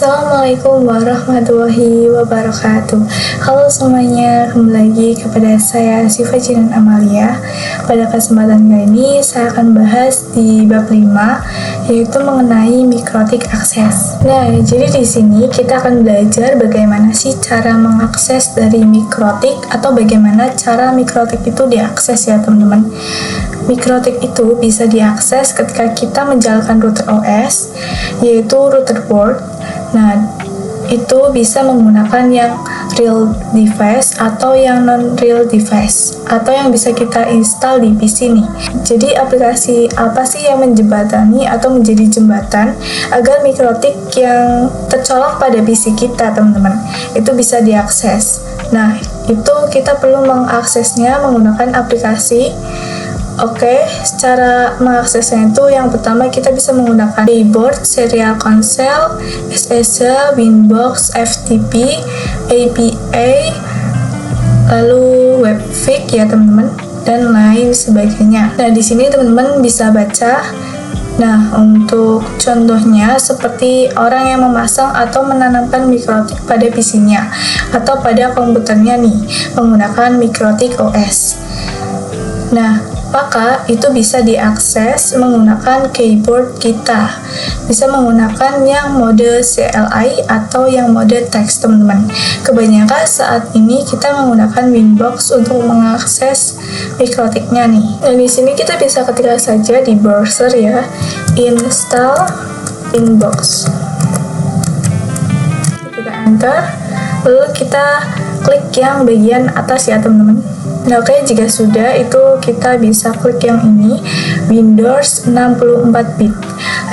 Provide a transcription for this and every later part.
Assalamualaikum warahmatullahi wabarakatuh. Halo semuanya, kembali lagi kepada saya Siva Jinan Amalia. Pada kesempatan kali ini saya akan bahas di bab 5, yaitu mengenai mikrotik akses. Nah, jadi di sini kita akan belajar bagaimana sih cara mengakses dari mikrotik atau bagaimana cara mikrotik itu diakses ya teman-teman. Mikrotik itu bisa diakses ketika kita menjalankan router OS, yaitu router board. Nah, itu bisa menggunakan yang real device atau yang non-real device, atau yang bisa kita install di PC nih. Jadi aplikasi apa sih yang menjembatani atau menjadi jembatan agar mikrotik yang tercolok pada PC kita, teman-teman, itu bisa diakses. Nah, itu kita perlu mengaksesnya menggunakan aplikasi. Oke, secara mengaksesnya itu yang pertama kita bisa menggunakan keyboard, serial console, SSH, Winbox, FTP, APA, lalu webfig ya teman-teman, dan lain sebagainya. Nah, di sini teman-teman bisa baca. Nah, untuk contohnya seperti orang yang memasang atau menanamkan mikrotik pada PC-nya atau pada komputernya nih, menggunakan mikrotik OS. Nah, maka itu bisa diakses menggunakan keyboard kita. Bisa menggunakan yang mode CLI atau yang mode text, teman-teman. Kebanyakan saat ini kita menggunakan Winbox untuk mengakses mikrotiknya nih. Dan di sini kita bisa ketik saja di browser ya, install Winbox. Kita enter, lalu kita klik yang bagian atas ya teman-teman. Nah, oke, jika sudah, itu kita bisa klik yang ini, Windows 64 bit.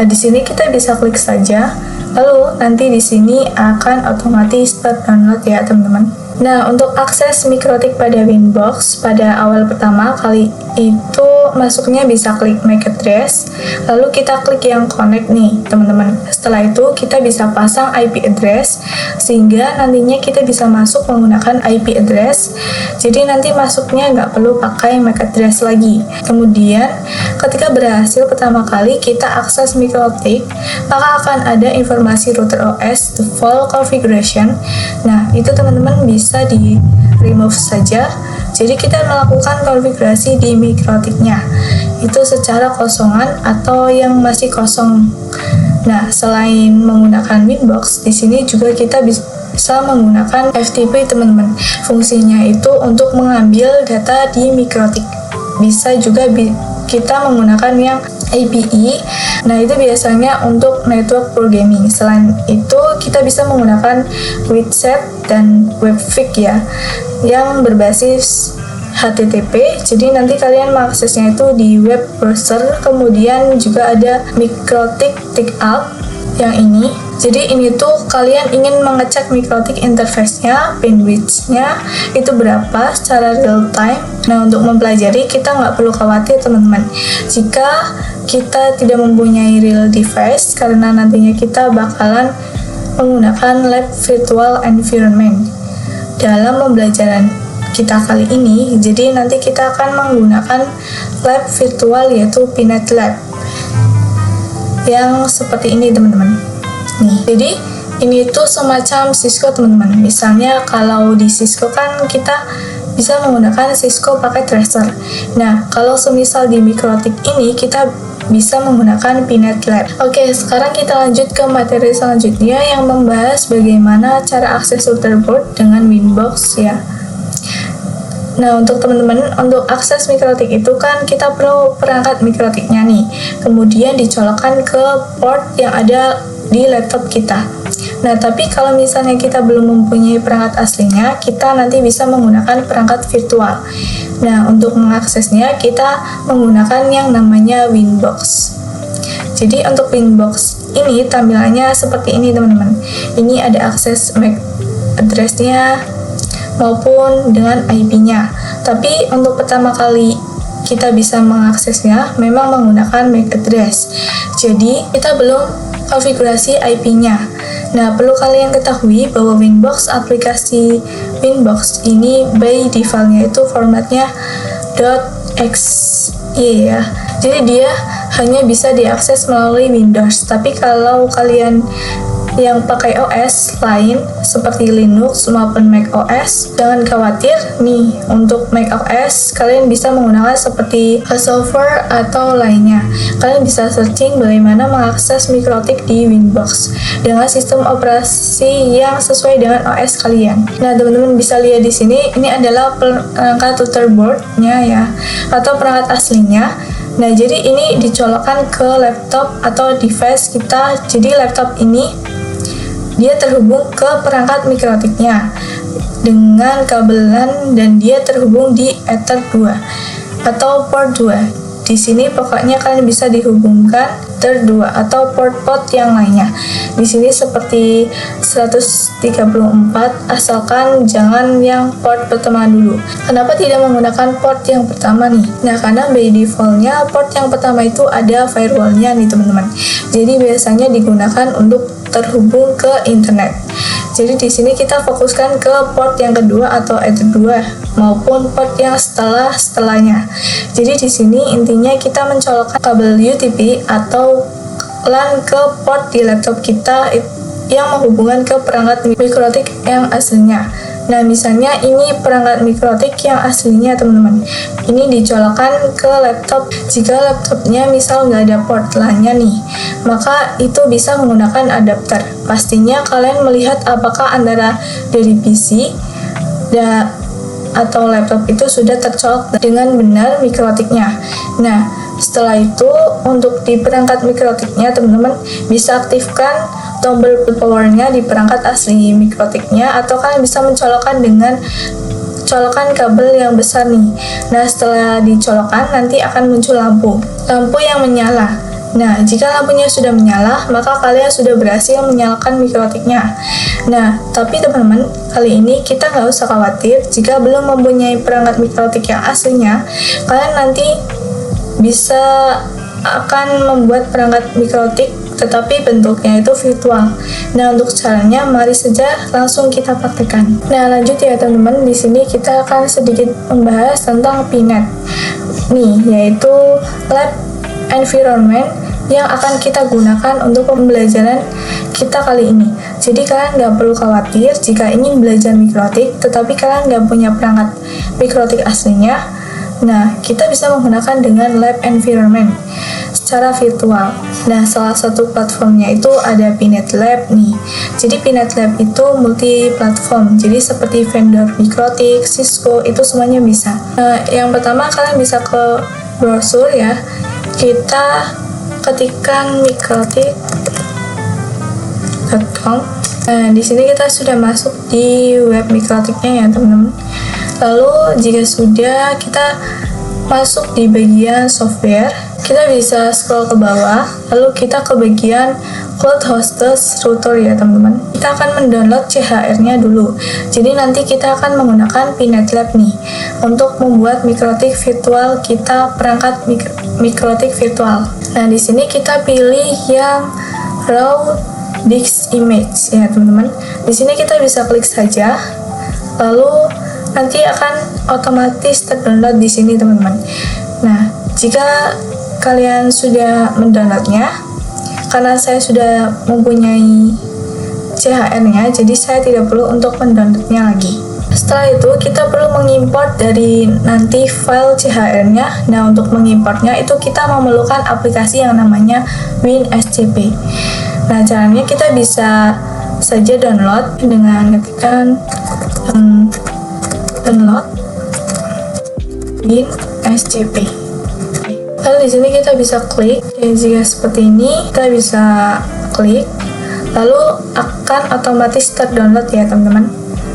Nah, di sini kita bisa klik saja, lalu nanti di sini akan otomatis download ya, teman-teman. Nah, untuk akses mikrotik pada Winbox pada awal pertama kali itu masuknya bisa klik MAC address, lalu kita klik yang connect nih, teman-teman. Setelah itu kita bisa pasang IP address sehingga nantinya kita bisa masuk menggunakan IP address. Jadi nanti masuknya nggak perlu pakai MAC address lagi. Kemudian ketika berhasil pertama kali kita akses mikrotik, maka akan ada informasi router OS default configuration. Nah, itu teman-teman bisa di remove saja. Jadi kita melakukan konfigurasi di mikrotiknya itu secara kosongan atau yang masih kosong. Nah, selain menggunakan Winbox, di sini juga kita bisa menggunakan FTP, teman-teman. Fungsinya itu untuk mengambil data di mikrotik. Bisa juga kita menggunakan yang API. Nah, itu biasanya untuk network programming. Selain itu, kita bisa menggunakan widget dan webfig ya, yang berbasis HTTP. Jadi nanti kalian mengaksesnya itu di web browser. Kemudian juga ada mikrotik tick-up yang ini. Jadi ini tuh kalian ingin mengecek mikrotik interface-nya, bandwidth-nya itu berapa secara real time. Nah, untuk mempelajari kita nggak perlu khawatir teman-teman jika kita tidak mempunyai real device, karena nantinya kita bakalan menggunakan lab virtual environment dalam pembelajaran kita kali ini. Jadi nanti kita akan menggunakan lab virtual yaitu Pinet Lab yang seperti ini teman-teman. Nih, jadi ini tuh semacam Cisco teman-teman. Misalnya kalau di Cisco kan kita bisa menggunakan Cisco pakai tracer. Nah, kalau semisal di mikrotik ini kita bisa menggunakan Pinet Lab. Oke, sekarang kita lanjut ke materi selanjutnya yang membahas bagaimana cara akses router board dengan Winbox ya. Nah, untuk teman-teman, untuk akses mikrotik itu kan kita perlu perangkat mikrotiknya nih, kemudian dicolokkan ke port yang ada di laptop kita. Nah, tapi kalau misalnya kita belum mempunyai perangkat aslinya, kita nanti bisa menggunakan perangkat virtual. Nah, untuk mengaksesnya kita menggunakan yang namanya Winbox. Jadi untuk Winbox ini tampilannya seperti ini teman-teman. Ini ada akses MAC address-nya maupun dengan IP-nya. Tapi untuk pertama kali kita bisa mengaksesnya memang menggunakan MAC address. Jadi kita belum konfigurasi IP-nya. Nah, perlu kalian ketahui bahwa Winbox, aplikasi Winbox ini by default-nya itu formatnya .exe ya. Jadi dia hanya bisa diakses melalui Windows. Tapi kalau kalian yang pakai OS lain seperti Linux maupun Mac OS, jangan khawatir nih, untuk Mac OS kalian bisa menggunakan seperti Solver atau lainnya. Kalian bisa searching bagaimana mengakses mikrotik di Winbox dengan sistem operasi yang sesuai dengan OS kalian. Nah, teman-teman bisa lihat di sini, ini adalah perangkat Thunderbolt-nya ya, atau perangkat aslinya. Nah, jadi ini dicolokkan ke laptop atau device kita. Jadi laptop ini dia terhubung ke perangkat mikrotiknya dengan kabelan dan dia terhubung di Ether 2 atau port 2. Di sini pokoknya kalian bisa dihubungkan Ether 2 atau port-port yang lainnya. Di sini seperti 134, asalkan jangan yang port pertama dulu. Kenapa tidak menggunakan port yang pertama nih? Nah, karena by default-nya port yang pertama itu ada firewall-nya nih teman-teman. Jadi biasanya digunakan untuk terhubung ke internet. Jadi di sini kita fokuskan ke port yang kedua atau Ether 2 maupun port yang setelahnya. Jadi di sini intinya kita mencolokkan kabel UTP atau LAN ke port di laptop kita yang menghubungkan ke perangkat mikrotik yang aslinya. Nah, misalnya ini perangkat mikrotik yang aslinya teman-teman. Ini dicolokkan ke laptop. Jika laptopnya misal nggak ada port LAN-nya nih, maka itu bisa menggunakan adapter. Pastinya kalian melihat apakah antara dari PC atau laptop itu sudah tercolok dengan benar mikrotiknya. Nah, setelah itu untuk di perangkat mikrotiknya teman-teman bisa aktifkan tombol powernya di perangkat asli mikrotiknya, atau kalian bisa mencolokkan dengan colokan kabel yang besar nih. Nah, setelah dicolokkan nanti akan muncul lampu yang menyala. Nah, jika lampunya sudah menyala, maka kalian sudah berhasil menyalakan mikrotiknya. Nah, tapi teman-teman, kali ini kita nggak usah khawatir jika belum mempunyai perangkat mikrotik yang aslinya. Kalian nanti bisa akan membuat perangkat mikrotik tetapi bentuknya itu virtual. Nah, untuk caranya mari saja langsung kita praktekkan. Nah, lanjut ya teman-teman, di sini kita akan sedikit membahas tentang PNET nih, yaitu lab environment yang akan kita gunakan untuk pembelajaran kita kali ini. Jadi kalian nggak perlu khawatir jika ingin belajar mikrotik tetapi kalian nggak punya perangkat mikrotik aslinya. Nah, kita bisa menggunakan dengan lab environment secara virtual. Nah, salah satu platformnya itu ada PNET Lab nih. Jadi PNET Lab itu multi platform. Jadi seperti vendor mikrotik, Cisco, itu semuanya bisa. Yang pertama kalian bisa ke browser ya. Kita ketikkan mikrotik.com. Nah, di sini kita sudah masuk di web mikrotiknya ya teman-teman. Lalu jika sudah, kita masuk di bagian software, kita bisa scroll ke bawah, lalu kita ke bagian cloud hosted router ya teman-teman. Kita akan mendownload CHR-nya dulu. Jadi nanti kita akan menggunakan PNET Lab nih untuk membuat mikrotik virtual kita, perangkat mikrotik virtual. Nah, di sini kita pilih yang raw disk image ya teman-teman. Di sini kita bisa klik saja, lalu nanti akan otomatis terdownload di sini teman-teman. Nah, jika kalian sudah mendownloadnya, karena saya sudah mempunyai CHR-nya, jadi saya tidak perlu untuk mendownloadnya lagi. Setelah itu kita perlu mengimport dari nanti file CHR-nya. Nah, untuk mengimportnya itu kita memerlukan aplikasi yang namanya WinSCP. Nah, caranya kita bisa saja download dengan ketikkan download WinSCP. Lalu di sini kita bisa klik, dan jika seperti ini kita bisa klik, lalu akan otomatis terdownload ya teman-teman.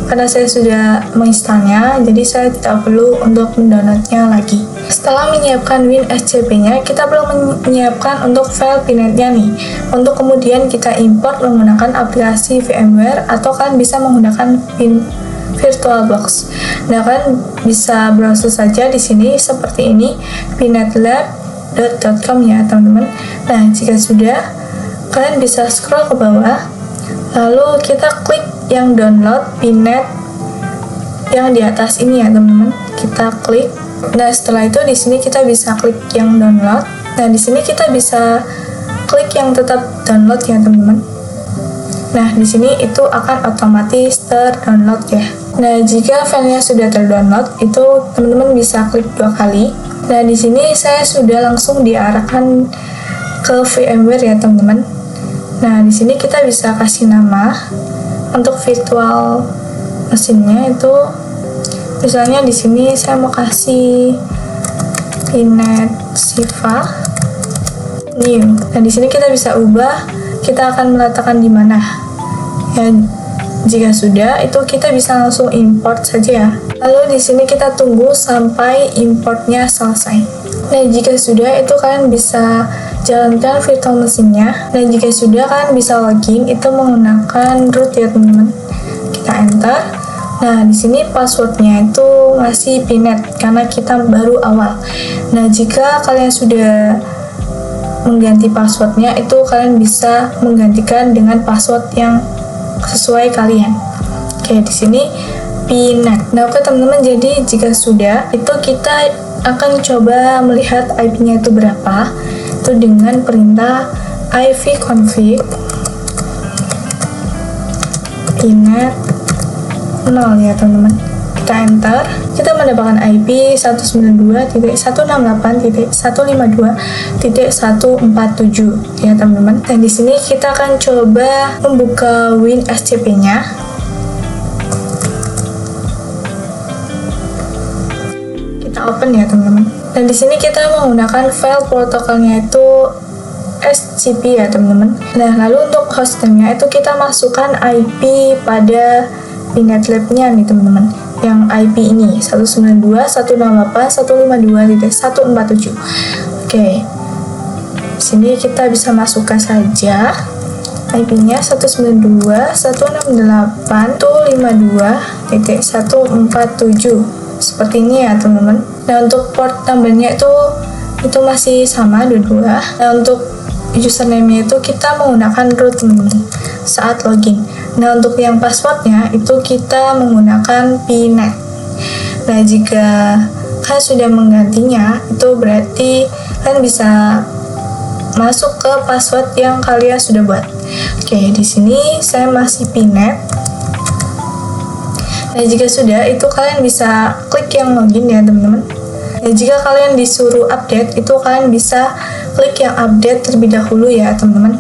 Karena saya sudah menginstalnya, jadi saya tidak perlu untuk mendownloadnya lagi. Setelah menyiapkan WinSCP-nya, kita perlu menyiapkan untuk file PNET-nya nih. Untuk kemudian kita import menggunakan aplikasi VMware atau kalian bisa menggunakan VirtualBox. Nah, kalian bisa browser saja di sini seperti ini, pnetlab.com ya teman-teman. Nah, jika sudah, kalian bisa scroll ke bawah, lalu kita klik yang download PNET yang di atas ini ya teman-teman. Kita klik. Nah, setelah itu di sini kita bisa klik yang download. Nah, di sini kita bisa klik yang tetap download ya teman-teman. Nah, di sini itu akan otomatis terdownload ya. Nah, jika filenya sudah terdownload, itu teman-teman bisa klik 2 kali. Nah, di sini saya sudah langsung diarahkan ke VMware ya, teman-teman. Nah, di sini kita bisa kasih nama untuk virtual mesinnya itu, misalnya di sini saya mau kasih Pinet Siva new. Nah, di sini kita bisa ubah, kita akan meletakkan di mana. Ya, jika sudah, itu kita bisa langsung import saja ya. Lalu di sini kita tunggu sampai importnya selesai. Nah, jika sudah, itu kalian bisa jalankan virtual mesinnya. Dan jika sudah, kalian bisa login itu menggunakan root ya, teman-teman. Kita enter. Nah, di sini passwordnya itu masih Pinet karena kita baru awal. Nah, jika kalian sudah mengganti passwordnya, itu kalian bisa menggantikan dengan password yang sesuai kalian. Oke, di sini Pinet. Nah, oke teman-teman, jadi jika sudah, itu kita akan coba melihat IP-nya itu berapa. Itu dengan perintah ivconfig Pinet 0 ya, teman-teman. Kita enter, kita mendapatkan IP 192.168.152.147 ya, teman-teman. Dan di sini kita akan coba membuka WinSCP-nya. Kita open ya, teman-teman. Dan di sini kita menggunakan file protokolnya itu SCP ya, teman-teman. Nah, lalu untuk hostnya itu kita masukkan IP pada Pinet Lab-nya nih, teman-teman. Yang IP ini 192.168.152.147. Oke. Sini kita bisa masukkan saja IP-nya 192.168.152.147. Seperti ini ya, teman-teman. Nah, untuk port number-nya itu masih sama dua-dua. Nah, untuk username-nya itu kita menggunakan root saat login. Nah, untuk yang passwordnya itu kita menggunakan Pinet. Nah, jika kalian sudah menggantinya, itu berarti kalian bisa masuk ke password yang kalian sudah buat. Oke, di sini saya masih Pinet. Nah, jika sudah, itu kalian bisa klik yang login ya, teman-teman. Nah, jika kalian disuruh update, itu kalian bisa klik yang update terlebih dahulu ya, teman-teman.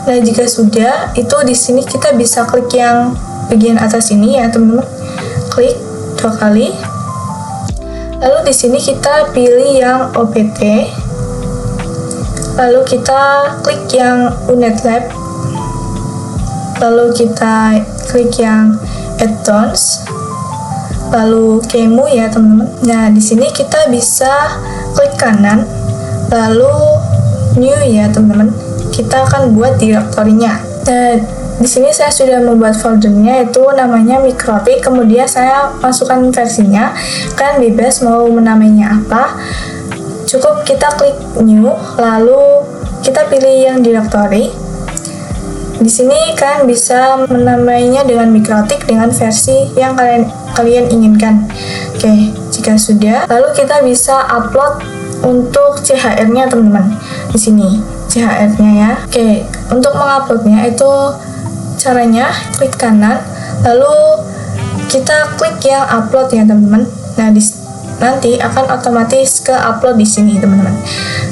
Nah, jika sudah, itu di sini kita bisa klik yang bagian atas ini ya, teman-teman. Klik 2 kali. Lalu di sini kita pilih yang OPT. Lalu kita klik yang Unet Lab. Lalu kita klik yang Add-ons. Lalu Kemu ya, teman-teman. Nah, di sini kita bisa klik kanan. Lalu New ya, teman-teman. Kita akan buat direktorinya. Nah, di sini saya sudah membuat foldernya, itu namanya Mikrotik. Kemudian saya masukkan versinya. Kalian bebas mau menamainya apa. Cukup kita klik New, lalu kita pilih yang direktori. Di sini kalian bisa menamainya dengan Mikrotik dengan versi yang kalian inginkan. Oke, jika sudah, lalu kita bisa upload untuk CHR-nya, teman-teman. Di sini CHR-nya ya. Oke, untuk menguploadnya itu caranya klik kanan, lalu kita klik yang upload ya, teman-teman. Nah, nanti akan otomatis ke upload di sini, teman-teman.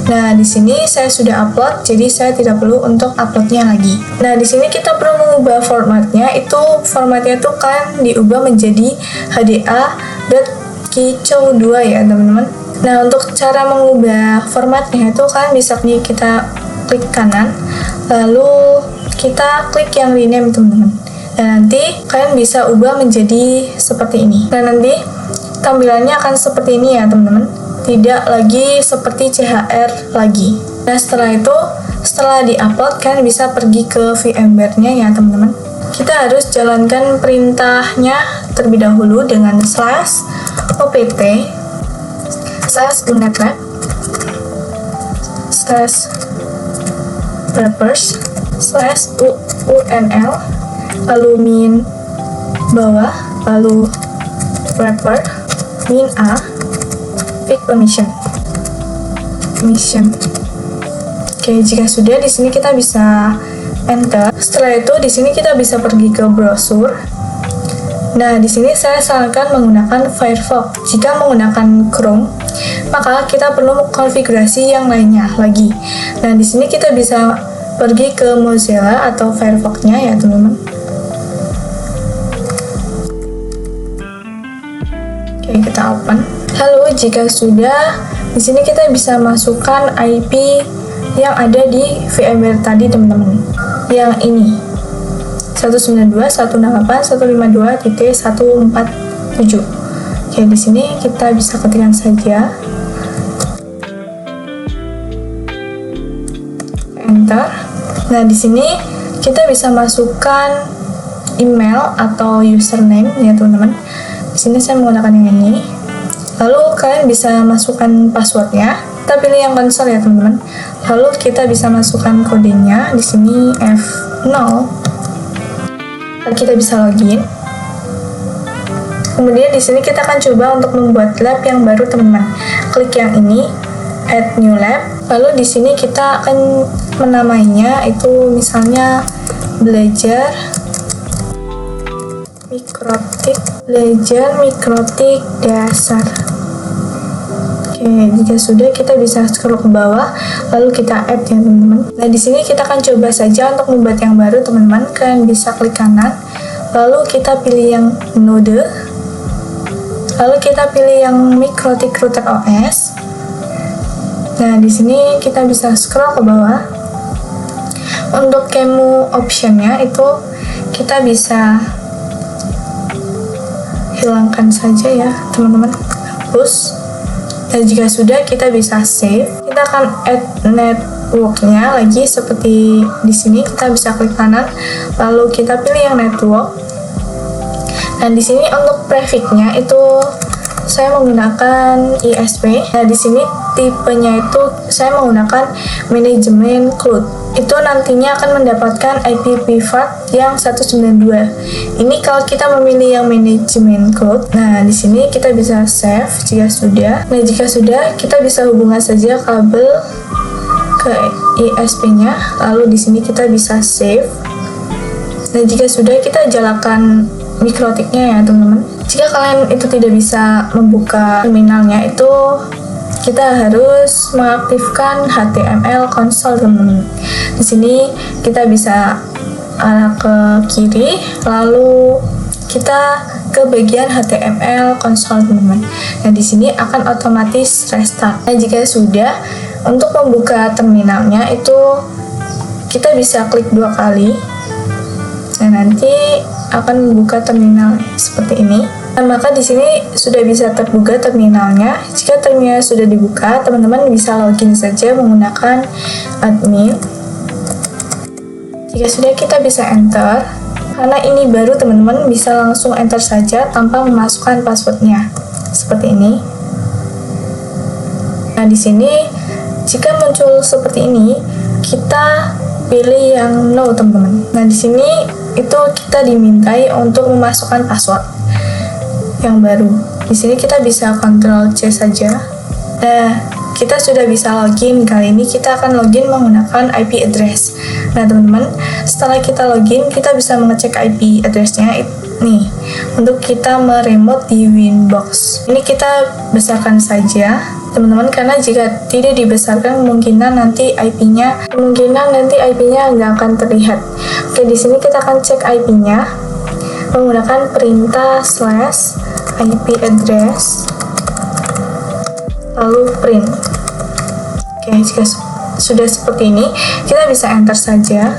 Nah, di sini saya sudah upload, jadi saya tidak perlu untuk uploadnya lagi. Nah, di sini kita perlu mengubah formatnya. Itu formatnya itu kan diubah menjadi hda.keychow2 ya, teman-teman. Nah, untuk cara mengubah formatnya itu kan bisa kita klik kanan, lalu kita klik yang rename, teman-teman. Dan nanti kalian bisa ubah menjadi seperti ini. Dan nanti tampilannya akan seperti ini ya, teman-teman. Tidak lagi seperti CHR lagi. Nah, setelah itu, setelah di-upload, kalian bisa pergi ke VMware-nya ya, teman-teman. Kita harus jalankan perintahnya terlebih dahulu dengan /opt /unetlab /wrappers /unl lalu min bawah, lalu wrapper min a pick permission. Oke, jika sudah, di sini kita bisa enter. Setelah itu di sini kita bisa pergi ke browser. Nah, di sini saya sarankan menggunakan Firefox. Jika menggunakan Chrome, maka kita perlu konfigurasi yang lainnya lagi. Nah, di sini kita bisa pergi ke Mozilla atau Firefox-nya ya, teman-teman. Oke, kita open. Lalu jika sudah, di sini kita bisa masukkan IP yang ada di VMware tadi, teman-teman. Yang ini. 192.168.152.147. Oke, di sini kita bisa ketikkan saja. Enter. Nah, di sini kita bisa masukkan email atau username ya, teman-teman. Di sini saya menggunakan yang ini. Lalu kalian bisa masukkan passwordnya. Kita pilih yang konsol ya, teman-teman. Lalu kita bisa masukkan kodenya. Di sini F0. Kita bisa login. Kemudian di sini kita akan coba untuk membuat lab yang baru, teman-teman. Klik yang ini, add new lab. Lalu di sini kita akan menamainya itu misalnya belajar mikrotik dasar. Oke, jika sudah kita bisa scroll ke bawah, lalu kita add ya, teman-teman. Nah, di sini kita akan coba saja untuk membuat yang baru, teman-teman. Kalian bisa klik kanan, lalu kita pilih yang node, lalu kita pilih yang mikrotik router OS. Nah, di sini kita bisa scroll ke bawah. Untuk QEMU optionnya itu kita bisa hilangkan saja ya, teman-teman. Hapus. Dan jika sudah, kita bisa save. Kita akan add network-nya lagi seperti di sini. Kita bisa klik kanan, lalu kita pilih yang network. Dan di sini untuk prefix-nya itu saya menggunakan ISP. Nah, di sini tipenya itu saya menggunakan manajemen cloud. Itu nantinya akan mendapatkan IP privat yang 192. Ini kalau kita memilih yang manajemen cloud. Nah, di sini kita bisa save jika sudah. Nah, jika sudah, kita bisa hubungkan saja kabel ke ISP-nya. Lalu di sini kita bisa save. Nah, jika sudah, kita nyalakan mikrotiknya ya, teman-teman. Jika kalian itu tidak bisa membuka terminalnya, itu kita harus mengaktifkan HTML console, teman-teman. Di sini kita bisa arah ke kiri, lalu kita ke bagian HTML console, teman-teman. Nah, di sini akan otomatis restart. Nah, jika sudah, untuk membuka terminalnya itu kita bisa klik 2 kali. Nah, nanti akan membuka terminal seperti ini. Nah, maka di sini sudah bisa terbuka terminalnya. Jika terminal sudah dibuka, teman-teman bisa login saja menggunakan admin. Jika sudah, kita bisa enter. Karena ini baru, teman-teman bisa langsung enter saja tanpa memasukkan passwordnya. Seperti ini. Nah, di sini jika muncul seperti ini, kita pilih yang no, teman-teman. Nah, di sini itu kita dimintai untuk memasukkan password yang baru. Di sini kita bisa Ctrl C saja. Nah, kita sudah bisa login. Kali ini kita akan login menggunakan IP address. Nah, teman-teman, setelah kita login, kita bisa mengecek IP address-nya nih untuk kita meremote di Winbox. Ini kita besarkan saja, teman-teman, karena jika tidak dibesarkan kemungkinan nanti IP-nya nggak akan terlihat. Oke, di sini kita akan cek IP-nya menggunakan perintah /IP address lalu print. Oke, jika sudah seperti ini, kita bisa enter saja.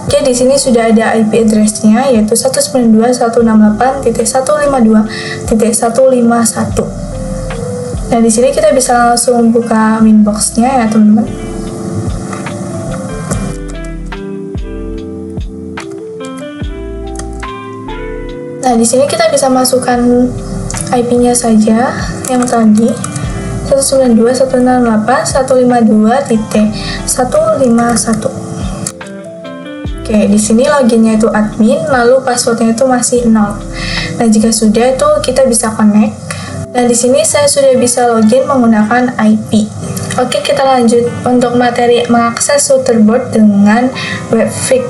Oke, di sini sudah ada IP address-nya yaitu 192.168.152.151. Nah, di sini kita bisa langsung buka Winbox-nya ya, teman-teman. Nah, di sini kita bisa masukkan IP-nya saja yang tadi 192.168.152.151. Oke, di sini loginnya itu admin, lalu passwordnya itu masih 0. Nah, jika sudah itu kita bisa connect. Nah, di sini saya sudah bisa login menggunakan IP. Oke, kita lanjut untuk materi mengakses Shutterboard dengan Webfig.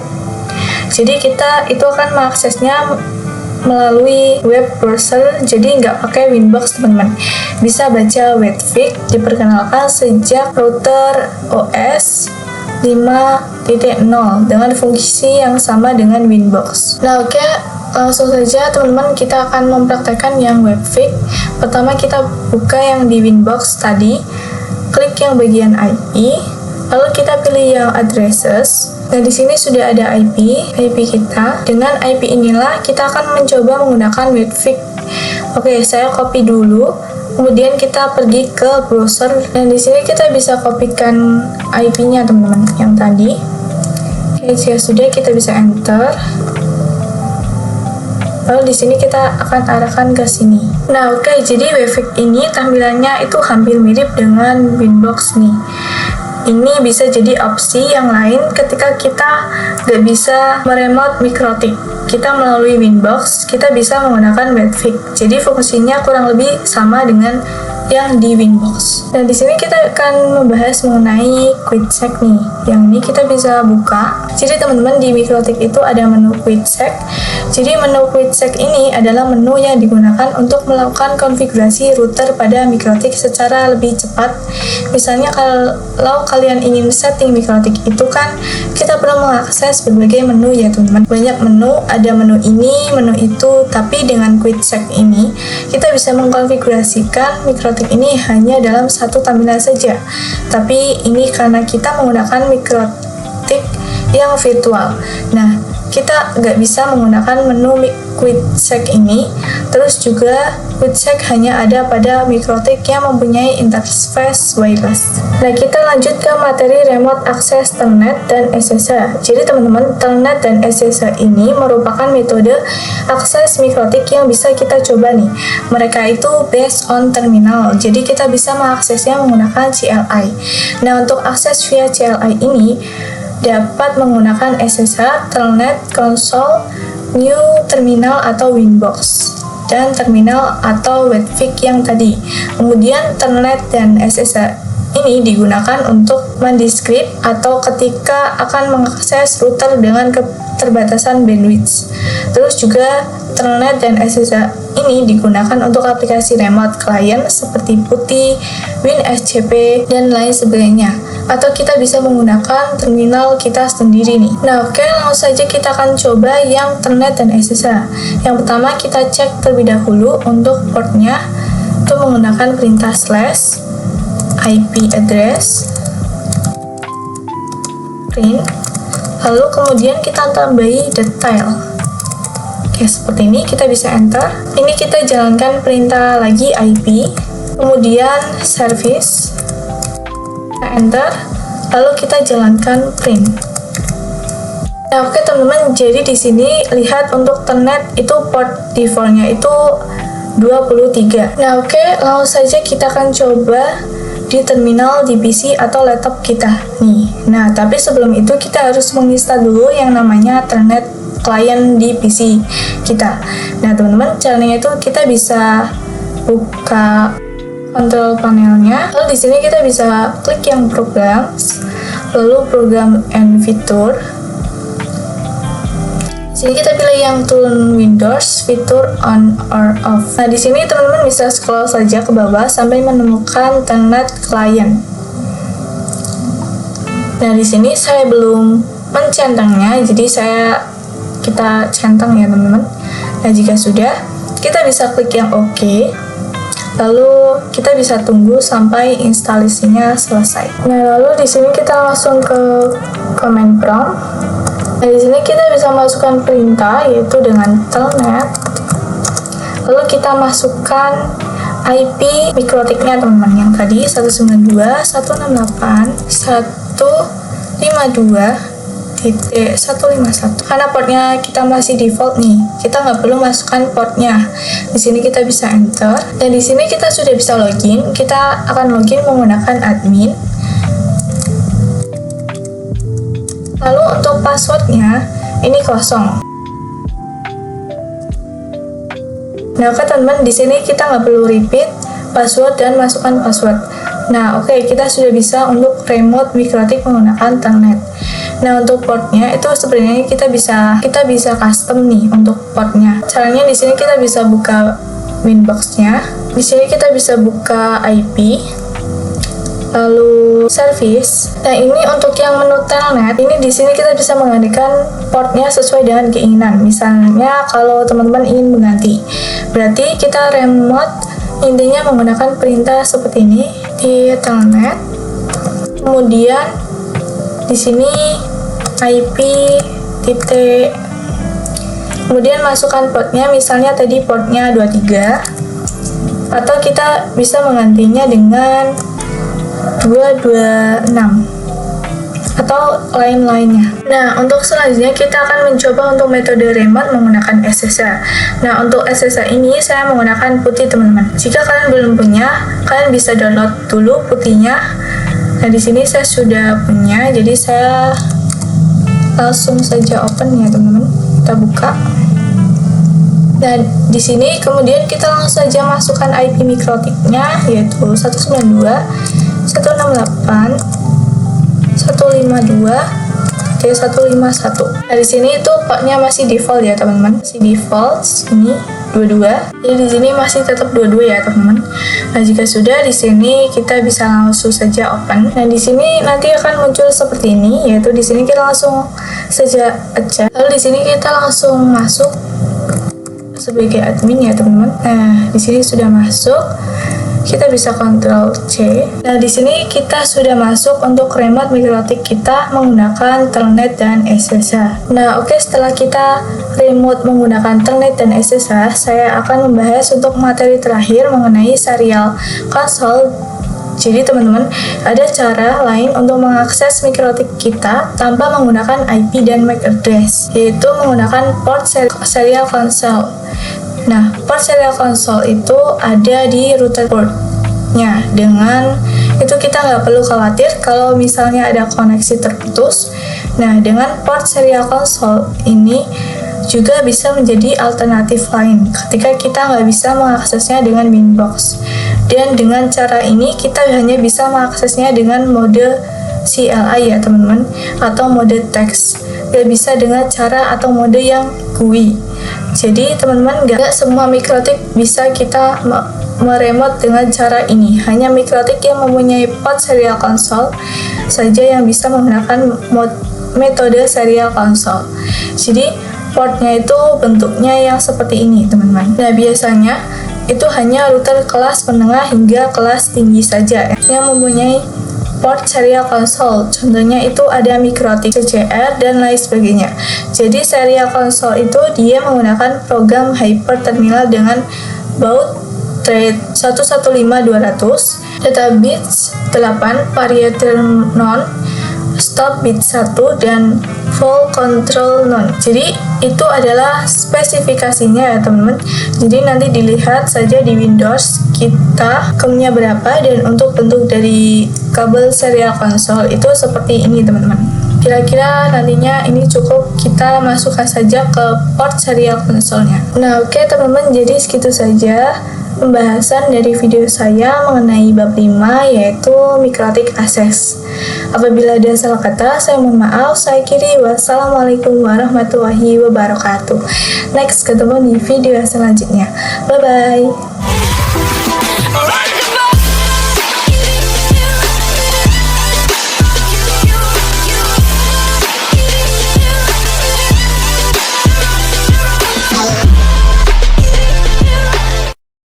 Jadi kita itu akan mengaksesnya melalui web browser, jadi nggak pakai Winbox teman-teman. Bisa baca Webfig, diperkenalkan sejak router OS 5.0 dengan fungsi yang sama dengan Winbox. Nah oke, langsung saja teman-teman kita akan mempraktekkan yang Webfig. Pertama kita buka yang di Winbox tadi, klik yang bagian IP, lalu kita pilih yang addresses. Nah, di sini sudah ada IP kita. Dengan IP inilah kita akan mencoba menggunakan Webfig. Oke, saya copy dulu. Kemudian kita pergi ke browser dan di sini kita bisa kopikan IP-nya teman-teman yang tadi. Oke, jika sudah kita bisa enter. Lalu di sini kita akan arahkan ke sini. Nah, oke, jadi Webfig ini tampilannya itu hampir mirip dengan Winbox nih. Ini bisa jadi opsi yang lain ketika kita nggak bisa meremote mikrotik. Kita melalui Winbox, kita bisa menggunakan Webfig. Jadi fungsinya kurang lebih sama dengan yang di Winbox. Dan di sini kita akan membahas mengenai Quick Check nih. Yang ini kita bisa buka. Jadi teman-teman di mikrotik itu ada menu Quick Check. Jadi menu Quick Check ini adalah menu yang digunakan untuk melakukan konfigurasi router pada mikrotik secara lebih cepat. Misalnya kalau kalian ingin setting mikrotik itu kan kita perlu mengakses berbagai menu ya teman-teman. Banyak menu, ada menu ini, menu itu, tapi dengan Quick Check ini kita bisa mengkonfigurasikan mikrotik ini hanya dalam satu tampilan saja. Tapi ini karena kita menggunakan mikrotik yang virtual. Nah, kita nggak bisa menggunakan menu Quick Check ini. Terus juga Quick Check hanya ada pada mikrotik yang mempunyai interface wireless. Nah, kita lanjut ke materi remote access Telnet dan SSH. Jadi teman-teman, Telnet dan SSH ini merupakan metode akses mikrotik yang bisa kita coba nih. Mereka itu based on terminal. Jadi kita bisa mengaksesnya menggunakan CLI. Nah, untuk akses via CLI ini dapat menggunakan SSH, Telnet, Console, New Terminal atau Winbox, dan terminal atau Webfig yang tadi. Kemudian Telnet dan SSH ini digunakan untuk mendeskrip atau ketika akan mengakses router dengan keterbatasan bandwidth. Terus juga Telnet dan SSH ini digunakan untuk aplikasi remote client seperti PuTTY, WinSCP, dan lain sebagainya. Atau kita bisa menggunakan terminal kita sendiri nih. Nah, oke, langsung saja kita akan coba yang Telnet dan SSH. Yang pertama kita cek terlebih dahulu untuk portnya itu menggunakan perintah slash IP address print, lalu kemudian kita tambahi detail. Oke, seperti ini kita bisa enter. Ini kita jalankan perintah lagi IP, kemudian service, kita enter, lalu kita jalankan print. Nah, oke teman-teman, jadi di sini lihat untuk Telnet itu port defaultnya itu 23. Nah, oke, langsung saja kita akan coba di terminal di PC atau laptop kita nih. Nah, tapi sebelum itu kita harus menginstal dulu yang namanya Telnet client di PC kita. Nah, teman-teman, caranya itu kita bisa buka control panelnya. Lalu di sini kita bisa klik yang programs, lalu program and fitur. Sini kita pilih yang turn Windows fitur on or off. Nah, di sini teman-teman bisa scroll saja ke bawah sampai menemukan Telnet client. Nah, di sini saya belum mencentangnya, jadi kita centang ya teman-teman. Nah, jika sudah, kita bisa klik yang OK. Lalu kita bisa tunggu sampai instalasinya selesai. Nah, lalu di sini kita langsung ke command prompt. Nah, di sini kita bisa masukkan perintah yaitu dengan Telnet. Lalu kita masukkan IP mikrotiknya teman-teman yang tadi 192.168.152.151. Karena portnya kita masih default nih, kita nggak perlu masukkan portnya. Di sini kita bisa enter dan di sini kita sudah bisa login. Kita akan login menggunakan admin. Lalu untuk passwordnya ini kosong. Nah, oke teman-teman, di sini kita nggak perlu repeat password dan masukkan password. Nah, oke, kita sudah bisa untuk remote mikrotik menggunakan Telnet. Nah, untuk portnya itu sebenarnya kita bisa custom nih untuk portnya. Caranya di sini kita bisa buka Winbox-nya. Di sini kita bisa buka IP, lalu service. Nah, ini untuk yang menu Telnet, ini di sini kita bisa menggantikan portnya sesuai dengan keinginan. Misalnya kalau teman-teman ingin mengganti, berarti kita remote intinya menggunakan perintah seperti ini di Telnet. Kemudian di sini IP titik, kemudian masukkan portnya, misalnya tadi portnya 23, atau kita bisa menggantinya dengan 226 atau lain-lainnya. Nah, untuk selanjutnya kita akan mencoba untuk metode remote menggunakan SSH. Nah, untuk SSH ini saya menggunakan putih, teman-teman. Jika kalian belum punya, kalian bisa download dulu putihnya. Nah, di sini saya sudah punya, jadi saya langsung saja open ya, teman-teman. Kita buka. Dan di sini kemudian kita langsung saja masukkan IP mikrotiknya, yaitu 192.168.152 ke 151. Nah, di sini itu portnya masih default ya, teman-teman. Masih default ini 22. Jadi di sini masih tetap 22 ya, teman-teman. Nah, jika sudah, di sini kita bisa langsung saja open. Nah, di sini nanti akan muncul seperti ini, yaitu di sini kita langsung saja aja. Lalu di sini kita langsung masuk sebagai admin ya, teman-teman. Nah, di sini sudah masuk. Kita bisa Ctrl C. Nah, di sini kita sudah masuk untuk remote mikrotik kita menggunakan Telnet dan SSH. Nah, oke, setelah kita remote menggunakan Telnet dan SSH, saya akan membahas untuk materi terakhir mengenai serial console. Jadi teman-teman, ada cara lain untuk mengakses mikrotik kita tanpa menggunakan IP dan MAC address, yaitu menggunakan port serial console. Nah, port serial console itu ada di router portnya. Dengan itu kita nggak perlu khawatir kalau misalnya ada koneksi terputus. Nah, dengan port serial console ini juga bisa menjadi alternatif lain ketika kita nggak bisa mengaksesnya dengan Winbox. Dan dengan cara ini kita hanya bisa mengaksesnya dengan mode CLI ya, teman-teman, atau mode teks. Nggak bisa dengan cara atau mode yang GUI. Jadi teman-teman, nggak semua mikrotik bisa kita meremote dengan cara ini. Hanya mikrotik yang mempunyai port serial console saja yang bisa menggunakan metode serial console. Jadi portnya itu bentuknya yang seperti ini, teman-teman. Nah, biasanya itu hanya router kelas menengah hingga kelas tinggi saja yang mempunyai port serial console. Contohnya itu ada mikrotik, CCR, dan lain sebagainya. Jadi serial console itu dia menggunakan program hyper terminal dengan baud rate 115.200, data bits 8, variator non, stop bit 1, dan full control non. Jadi itu adalah spesifikasinya ya, teman-teman. Jadi nanti dilihat saja di Windows kita kemunya berapa, dan untuk bentuk dari kabel serial console itu seperti ini, teman-teman. Kira-kira nantinya ini cukup kita masukkan saja ke port serial console-nya. Nah, oke, teman-teman, jadi segitu saja pembahasan dari video saya mengenai bab 5, yaitu mikrotik access. Apabila ada salah kata, saya mohon maaf. Saya akhiri. Wassalamualaikum warahmatullahi wabarakatuh. Next, ketemu di video selanjutnya. Bye-bye.